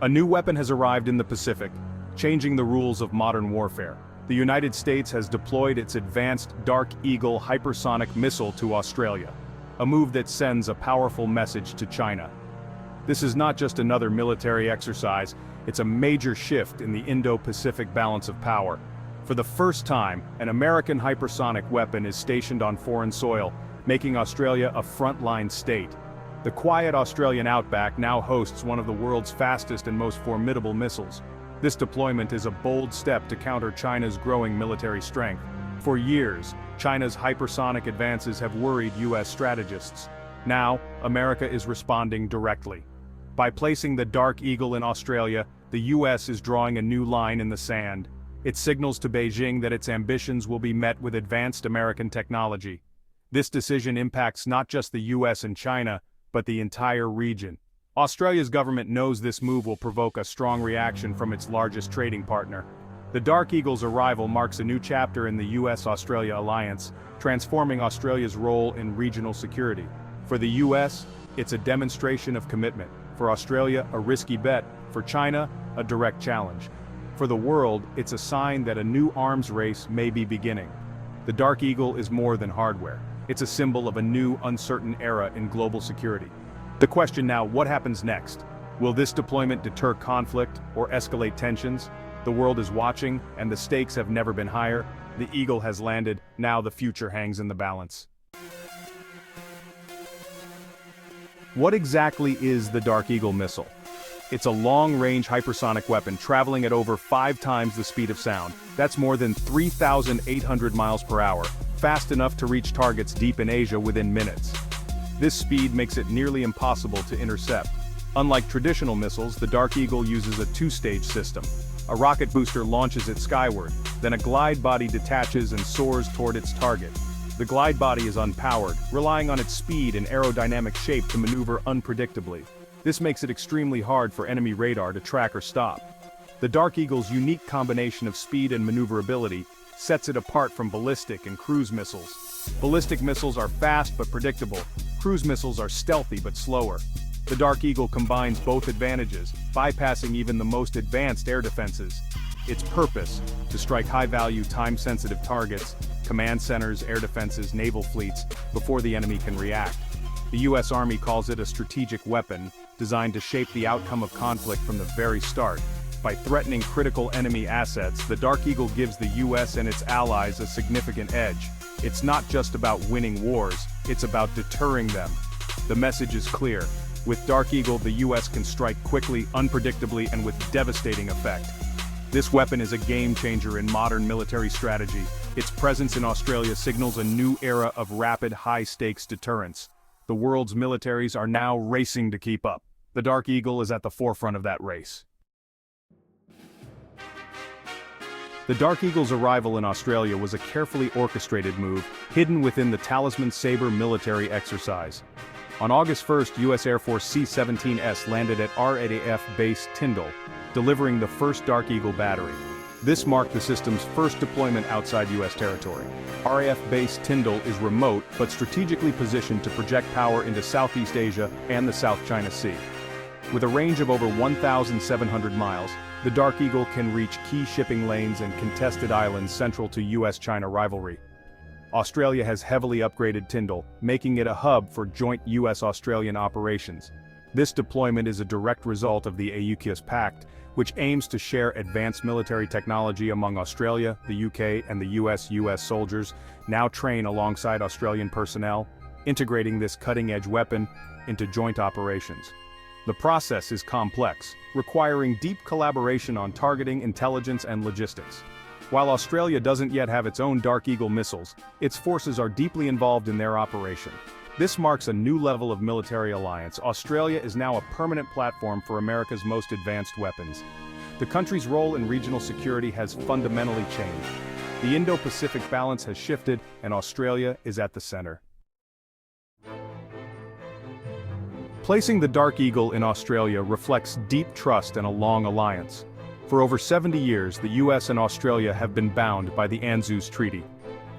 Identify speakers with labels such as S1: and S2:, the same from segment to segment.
S1: A new weapon has arrived in the Pacific, changing the rules of modern warfare. The United States has deployed its advanced Dark Eagle hypersonic missile to Australia, a move that sends a powerful message to China. This is not just another military exercise, it's a major shift in the Indo-Pacific balance of power. For the first time, an American hypersonic weapon is stationed on foreign soil, making Australia a frontline state. The quiet Australian outback now hosts one of the world's fastest and most formidable missiles. This deployment is a bold step to counter China's growing military strength. For years, China's hypersonic advances have worried US strategists. Now, America is responding directly. By placing the Dark Eagle in Australia, the US is drawing a new line in the sand. It signals to Beijing that its ambitions will be met with advanced American technology. This decision impacts not just the US and China, but the entire region. Australia's government knows this move will provoke a strong reaction from its largest trading partner. The Dark Eagle's arrival marks a new chapter in the US-Australia alliance, transforming Australia's role in regional security. For the US, it's a demonstration of commitment. For Australia, a risky bet. For China, a direct challenge. For the world, it's a sign that a new arms race may be beginning. The Dark Eagle is more than hardware. It's a symbol of a new, uncertain era in global security. The question now, what happens next? Will this deployment deter conflict or escalate tensions? The world is watching, and the stakes have never been higher. The Eagle has landed, now the future hangs in the balance. What exactly is the Dark Eagle missile? It's a long-range hypersonic weapon traveling at over 5 times the speed of sound. That's more than 3,800 miles per hour, fast enough to reach targets deep in Asia within minutes. This speed makes it nearly impossible to intercept. Unlike traditional missiles, the Dark Eagle uses a 2-stage system. A rocket booster launches it skyward, then a glide body detaches and soars toward its target. The glide body is unpowered, relying on its speed and aerodynamic shape to maneuver unpredictably. This makes it extremely hard for enemy radar to track or stop. The Dark Eagle's unique combination of speed and maneuverability sets it apart from ballistic and cruise missiles. Ballistic missiles are fast but predictable. Cruise missiles are stealthy but slower. The Dark Eagle combines both advantages, bypassing even the most advanced air defenses. Its purpose, to strike high-value, time-sensitive targets, command centers, air defenses, naval fleets, before the enemy can react. The US Army calls it a strategic weapon, designed to shape the outcome of conflict from the very start. By threatening critical enemy assets, the Dark Eagle gives the US and its allies a significant edge. It's not just about winning wars, it's about deterring them. The message is clear. With Dark Eagle, the US can strike quickly, unpredictably, and with devastating effect. This weapon is a game-changer in modern military strategy. Its presence in Australia signals a new era of rapid, high-stakes deterrence. The world's militaries are now racing to keep up. The Dark Eagle is at the forefront of that race. The Dark Eagle's arrival in Australia was a carefully orchestrated move, hidden within the Talisman Sabre military exercise. On August 1st, US Air Force C-17S landed at RAF Base Tyndall, delivering the first Dark Eagle battery. This marked the system's first deployment outside US territory. RAF Base Tyndall is remote but strategically positioned to project power into Southeast Asia and the South China Sea. With a range of over 1,700 miles, the Dark Eagle can reach key shipping lanes and contested islands central to US-China rivalry. Australia has heavily upgraded Tyndall, making it a hub for joint US-Australian operations. This deployment is a direct result of the AUKUS Pact, which aims to share advanced military technology among Australia, the UK, and the US soldiers now train alongside Australian personnel, integrating this cutting-edge weapon into joint operations. The process is complex, requiring deep collaboration on targeting, intelligence, and logistics. While Australia doesn't yet have its own Dark Eagle missiles, its forces are deeply involved in their operation. This marks a new level of military alliance. Australia is now a permanent platform for America's most advanced weapons. The country's role in regional security has fundamentally changed. The Indo-Pacific balance has shifted, and Australia is at the center. Placing the Dark Eagle in Australia reflects deep trust and a long alliance. For over 70 years, the US and Australia have been bound by the ANZUS Treaty.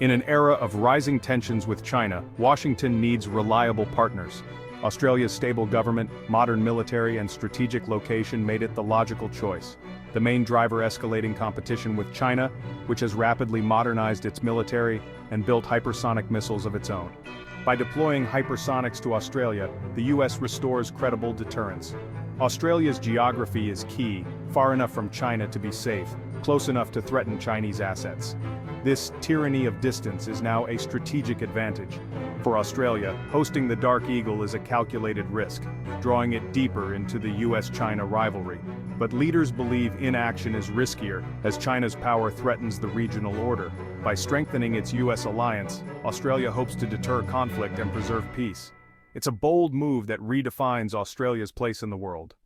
S1: In an era of rising tensions with China, Washington needs reliable partners. Australia's stable government, modern military, and strategic location made it the logical choice. The main driver escalating competition with China, which has rapidly modernized its military and built hypersonic missiles of its own. By deploying hypersonics to Australia, the US restores credible deterrence. Australia's geography is key, far enough from China to be safe, close enough to threaten Chinese assets. This tyranny of distance is now a strategic advantage. For Australia, hosting the Dark Eagle is a calculated risk, drawing it deeper into the US-China rivalry. But leaders believe inaction is riskier, as China's power threatens the regional order. By strengthening its US alliance, Australia hopes to deter conflict and preserve peace. It's a bold move that redefines Australia's place in the world.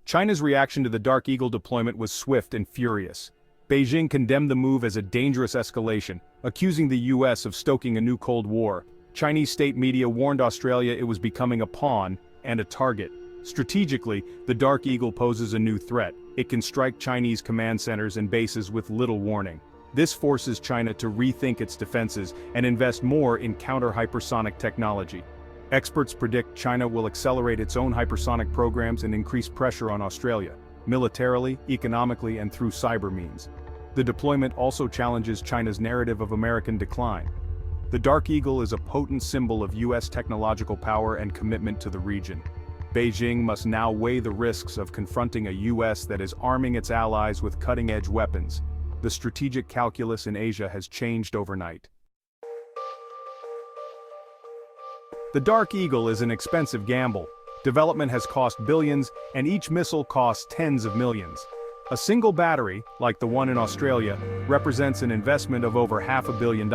S1: China's reaction to the Dark Eagle deployment was swift and furious. Beijing condemned the move as a dangerous escalation, accusing the US of stoking a new Cold War. Chinese state media warned Australia it was becoming a pawn and a target. Strategically, the Dark Eagle poses a new threat. It can strike Chinese command centers and bases with little warning. This forces China to rethink its defenses and invest more in counter-hypersonic technology. Experts predict China will accelerate its own hypersonic programs and increase pressure on Australia, militarily, economically, and through cyber means. The deployment also challenges China's narrative of American decline. The Dark Eagle is a potent symbol of US technological power and commitment to the region. Beijing must now weigh the risks of confronting a US that is arming its allies with cutting-edge weapons. The strategic calculus in Asia has changed overnight. The Dark Eagle is an expensive gamble. Development has cost billions, and each missile costs tens of millions. A single battery, like the one in Australia, represents an investment of over $500 million.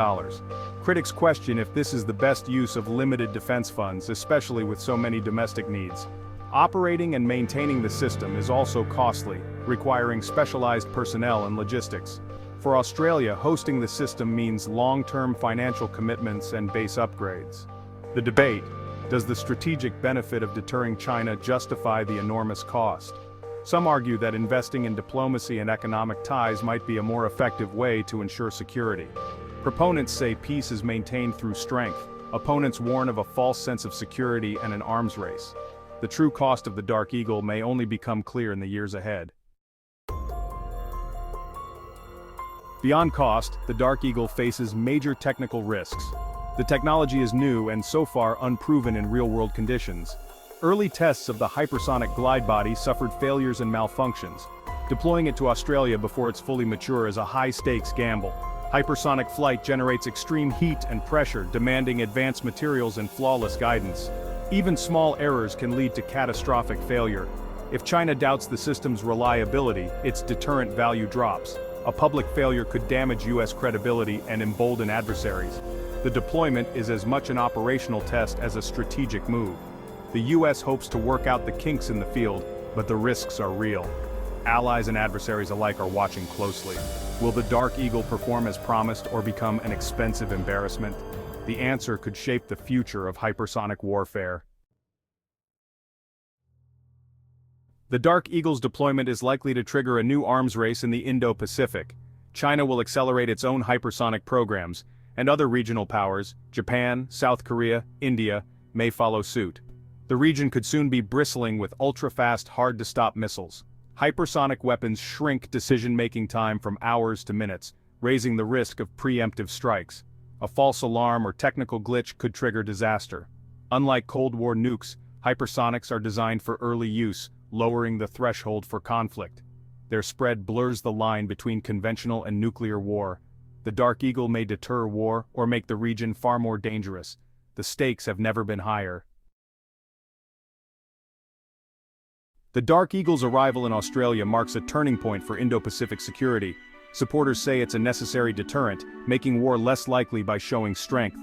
S1: Critics question if this is the best use of limited defense funds, especially with so many domestic needs. Operating and maintaining the system is also costly, requiring specialized personnel and logistics. For Australia, hosting the system means long-term financial commitments and base upgrades. The debate: does the strategic benefit of deterring China justify the enormous cost? Some argue that investing in diplomacy and economic ties might be a more effective way to ensure security. Proponents say peace is maintained through strength. Opponents warn of a false sense of security and an arms race. The true cost of the Dark Eagle may only become clear in the years ahead. Beyond cost, the Dark Eagle faces major technical risks. The technology is new and so far unproven in real-world conditions. Early tests of the hypersonic glide body suffered failures and malfunctions. Deploying it to Australia before it's fully mature is a high-stakes gamble. Hypersonic flight generates extreme heat and pressure, demanding advanced materials and flawless guidance. Even small errors can lead to catastrophic failure. If China doubts the system's reliability, its deterrent value drops. A public failure could damage US credibility and embolden adversaries. The deployment is as much an operational test as a strategic move. The US hopes to work out the kinks in the field, but the risks are real. Allies and adversaries alike are watching closely. Will the Dark Eagle perform as promised or become an expensive embarrassment? The answer could shape the future of hypersonic warfare. The Dark Eagle's deployment is likely to trigger a new arms race in the Indo-Pacific. China will accelerate its own hypersonic programs, and other regional powers, Japan, South Korea, India, may follow suit. The region could soon be bristling with ultra-fast, hard-to-stop missiles. Hypersonic weapons shrink decision-making time from hours to minutes, raising the risk of preemptive strikes. A false alarm or technical glitch could trigger disaster. Unlike Cold War nukes, hypersonics are designed for early use, lowering the threshold for conflict. Their spread blurs the line between conventional and nuclear war. The Dark Eagle may deter war or make the region far more dangerous. The stakes have never been higher. The Dark Eagle's arrival in Australia marks a turning point for Indo-Pacific security. Supporters say it's a necessary deterrent, making war less likely by showing strength.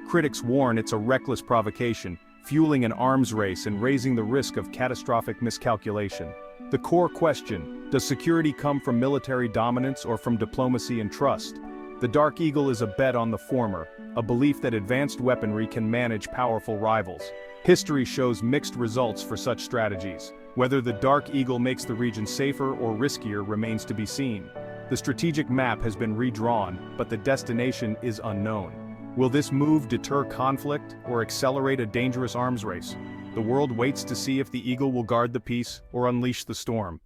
S1: Critics warn it's a reckless provocation, fueling an arms race and raising the risk of catastrophic miscalculation. The core question: does security come from military dominance or from diplomacy and trust? The Dark Eagle is a bet on the former, a belief that advanced weaponry can manage powerful rivals. History shows mixed results for such strategies. Whether the Dark Eagle makes the region safer or riskier remains to be seen. The strategic map has been redrawn, but the destination is unknown. Will this move deter conflict or accelerate a dangerous arms race? The world waits to see if the Eagle will guard the peace or unleash the storm.